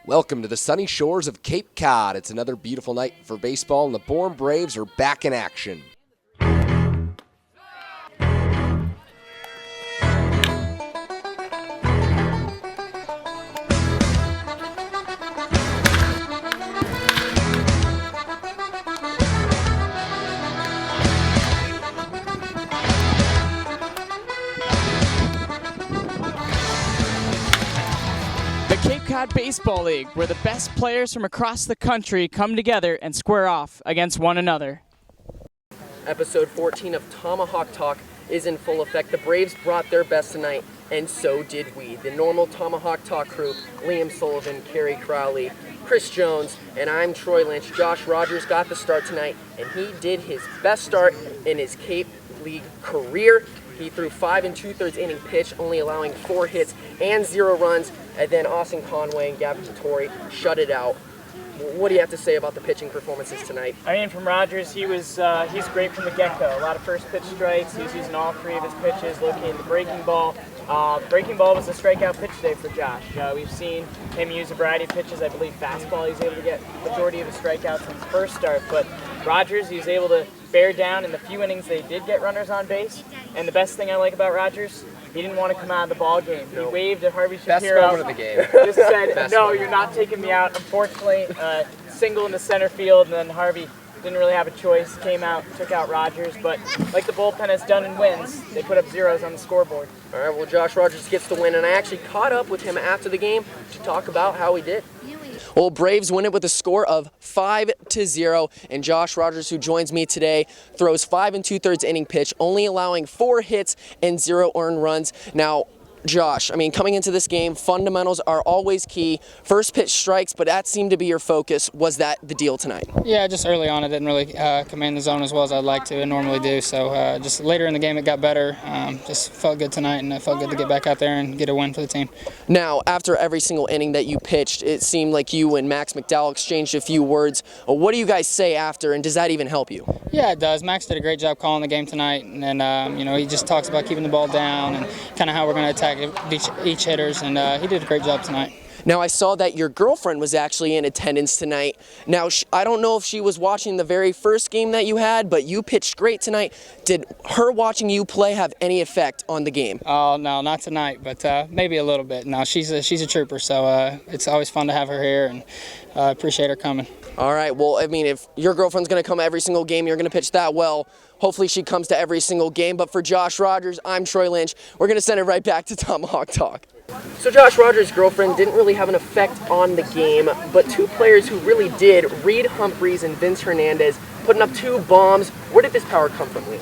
Welcome to the sunny shores of Cape Cod. It's another beautiful night for baseball, and the Bourne Braves are back in action. Cape Cod Baseball League, where the best players from across the country come together and square off against one another. Episode 14 of Tomahawk Talk is in full effect. The Braves brought their best tonight, and so did we. The normal Tomahawk Talk crew, Liam Sullivan, Kerry Crowley, Chris Jones, and I'm Troy Lynch. Josh Rogers got the start tonight, and he did his best start in his Cape League career. He threw 5 2/3 inning pitch, only allowing 4 hits and 0 runs. And then Austin Conway and Gavin Vittori shut it out. What do you have to say about the pitching performances tonight? I mean, from Rogers, he's great from the get-go. A lot of first pitch strikes. He's using all 3 of his pitches, locating the breaking ball. Breaking ball was a strikeout pitch day for Josh. We've seen him use a variety of pitches. I believe fastball, he's able to get majority of his strikeouts in his first start. But Rogers, he was able to bear down in the few innings they did get runners on base. And the best thing I like about Rogers, he didn't want to come out of the ball game. He waved at Harvey Shapiro. Best moment of the game. Just said, no, you're not taking me out. Unfortunately, single in the center field, and then Harvey didn't really have a choice. Came out, took out Rogers, but like the bullpen has done in wins, they put up zeros on the scoreboard. All right, well, Josh Rogers gets the win, and I actually caught up with him after the game to talk about how he did. Well, Braves win it with a score of 5-0, and Josh Rogers, who joins me today, throws 5 2/3 inning pitch, only allowing 4 hits and 0 earned runs. Now, Josh, I mean, coming into this game, fundamentals are always key. First pitch strikes, but that seemed to be your focus. Was that the deal tonight? Yeah, just early on, I didn't really command the zone as well as I'd like to and normally do. So just later in the game, it got better. Just felt good tonight, and it felt good to get back out there and get a win for the team. Now, after every single inning that you pitched, it seemed like you and Max McDowell exchanged a few words. What do you guys say after, and does that even help you? Yeah, it does. Max did a great job calling the game tonight, and he just talks about keeping the ball down and kind of how we're going to attack each hitters, and he did a great job tonight. Now, I saw that your girlfriend was actually in attendance tonight. Now, I don't know if she was watching the very first game that you had, but you pitched great tonight. Did her watching you play have any effect on the game? Oh, no, not tonight, but maybe a little bit. No, she's a trooper, so it's always fun to have her here, and I appreciate her coming. All right, well, I mean, if your girlfriend's going to come every single game, you're going to pitch that well. Hopefully she comes to every single game. But for Josh Rogers, I'm Troy Lynch. We're going to send it right back to Tomahawk Talk. So Josh Rogers' girlfriend didn't really have an effect on the game, but 2 players who really did, Reed Humphreys and Vince Hernandez, putting up 2 bombs. Where did this power come from, Lee?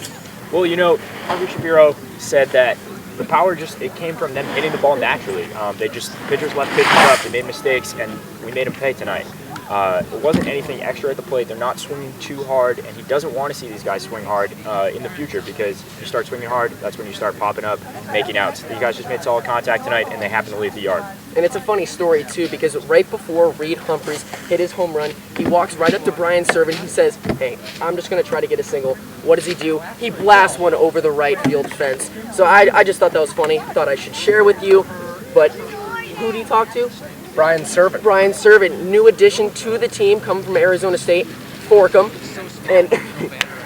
Well, Harvey Shapiro said that the power it came from them hitting the ball naturally. Pitchers left pitches up, they made mistakes, and we made them pay tonight. It wasn't anything extra at the plate. They're not swinging too hard, and he doesn't want to see these guys swing hard in the future, because if you start swinging hard, that's when you start popping up, making outs. These guys just made solid contact tonight, and they happen to leave the yard. And it's a funny story, too, because right before Reed Humphreys hit his home run, he walks right up to Brian Servant. He says, hey, I'm just going to try to get a single. What does he do? He blasts one over the right field fence. So I just thought that was funny. Thought I should share with you. But who did he talk to? Brian Servant. Brian Servant, new addition to the team, coming from Arizona State, Forkham. And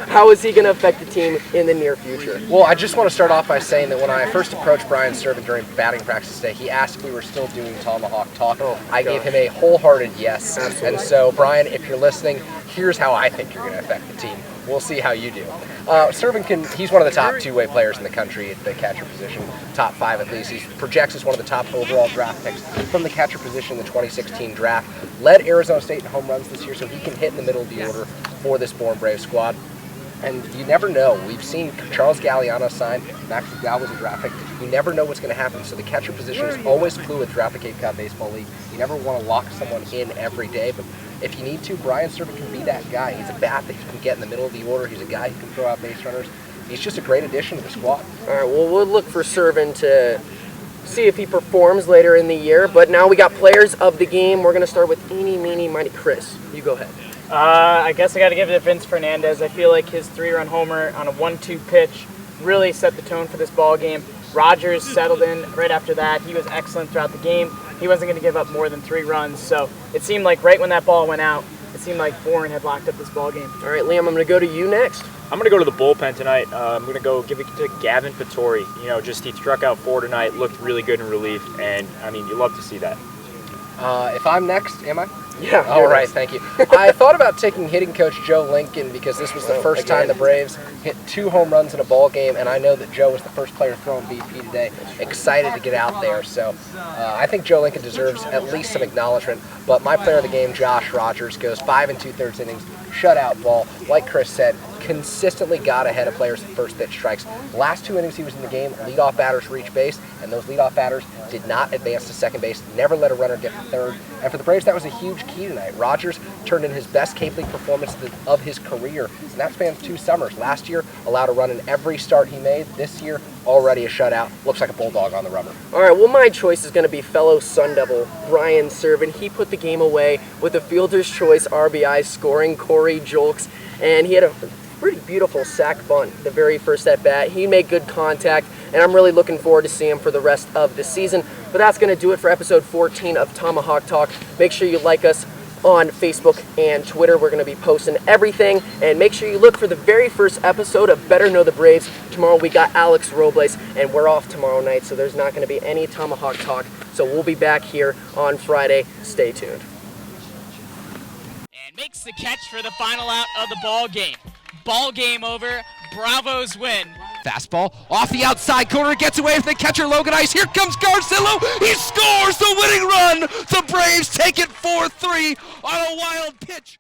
how is he going to affect the team in the near future? Well, I just want to start off by saying that when I first approached Brian Servant during batting practice today, he asked if we were still doing Tomahawk Talk. I gave him a wholehearted yes. Absolutely. And so, Brian, if you're listening, here's how I think you're going to affect the team. We'll see how you do. Servant he's one of the top 2-way players in the country at the catcher position, top 5 at least. He projects as one of the top overall draft picks from the catcher position in the 2016 draft. Led Arizona State in home runs this year, so he can hit in the middle of the order for this Bourne Braves squad. And you never know. We've seen Charles Galliano sign. Max McDowell was a draft pick. You never know what's going to happen. So the catcher position is always fluid throughout the Cape Cod Baseball League. You never want to lock someone in every day, but if you need to, Brian Servant can be that guy. He's a bat that you can get in the middle of the order. He's a guy who can throw out base runners. He's just a great addition to the squad. All right, well, we'll look for Servant to see if he performs later in the year. But now we got players of the game. We're going to start with Eeny, Meeny, Miny, Chris. You go ahead. I guess I got to give it to Vince Hernandez. I feel like his 3-run homer on a 1-2 pitch really set the tone for this ball game. Rogers settled in right after that. He was excellent throughout the game. He wasn't going to give up more than 3 runs. So it seemed like right when that ball went out, it seemed like Bourne had locked up this ball game. All right, Liam, I'm going to go to you next. I'm going to go to the bullpen tonight. I'm going to go give it to Gavin Fattori. You know, just he struck out 4 tonight, looked really good in relief, and I mean, you love to see that. If I'm next, am I? Yeah. All right, thank you. I thought about taking hitting coach Joe Lincoln because this was the first time the Braves hit 2 home runs in a ball game, and I know that Joe was the first player throwing BP today. Excited to get out there, so I think Joe Lincoln deserves at least some acknowledgement. But my player of the game, Josh Rogers, goes 5 2/3 innings, shutout ball. Like Chris said, consistently got ahead of players at first pitch strikes. Last 2 innings he was in the game, leadoff batters reached base, and those leadoff batters did not advance to second base, never let a runner get to third. And for the Braves, that was a huge key tonight. Rogers turned in his best Cape League performance of his career, and that spans 2 summers. Last year, allowed a run in every start he made. This year, already a shutout. Looks like a bulldog on the rubber. All right, well, my choice is going to be fellow Sun Devil Brian Servant. He put the game away with a fielder's choice RBI, scoring Corey Julks, and he had a pretty beautiful sac bunt the very first at bat. He made good contact, and I'm really looking forward to seeing him for the rest of the season. But that's going to do it for episode 14 of Tomahawk Talk. Make sure you like us on Facebook and Twitter. We're going to be posting everything, and make sure you look for the very first episode of Better Know the Braves. Tomorrow we got Alex Robles, and we're off tomorrow night, so there's not going to be any Tomahawk Talk. So we'll be back here on Friday. Stay tuned. And makes the catch for the final out of the ball game. Ball game over. Bravos win. Fastball off the outside corner, gets away from the catcher Logan Ice. Here comes Garcillo. He scores the winning run. The Braves take it 4-3 on a wild pitch.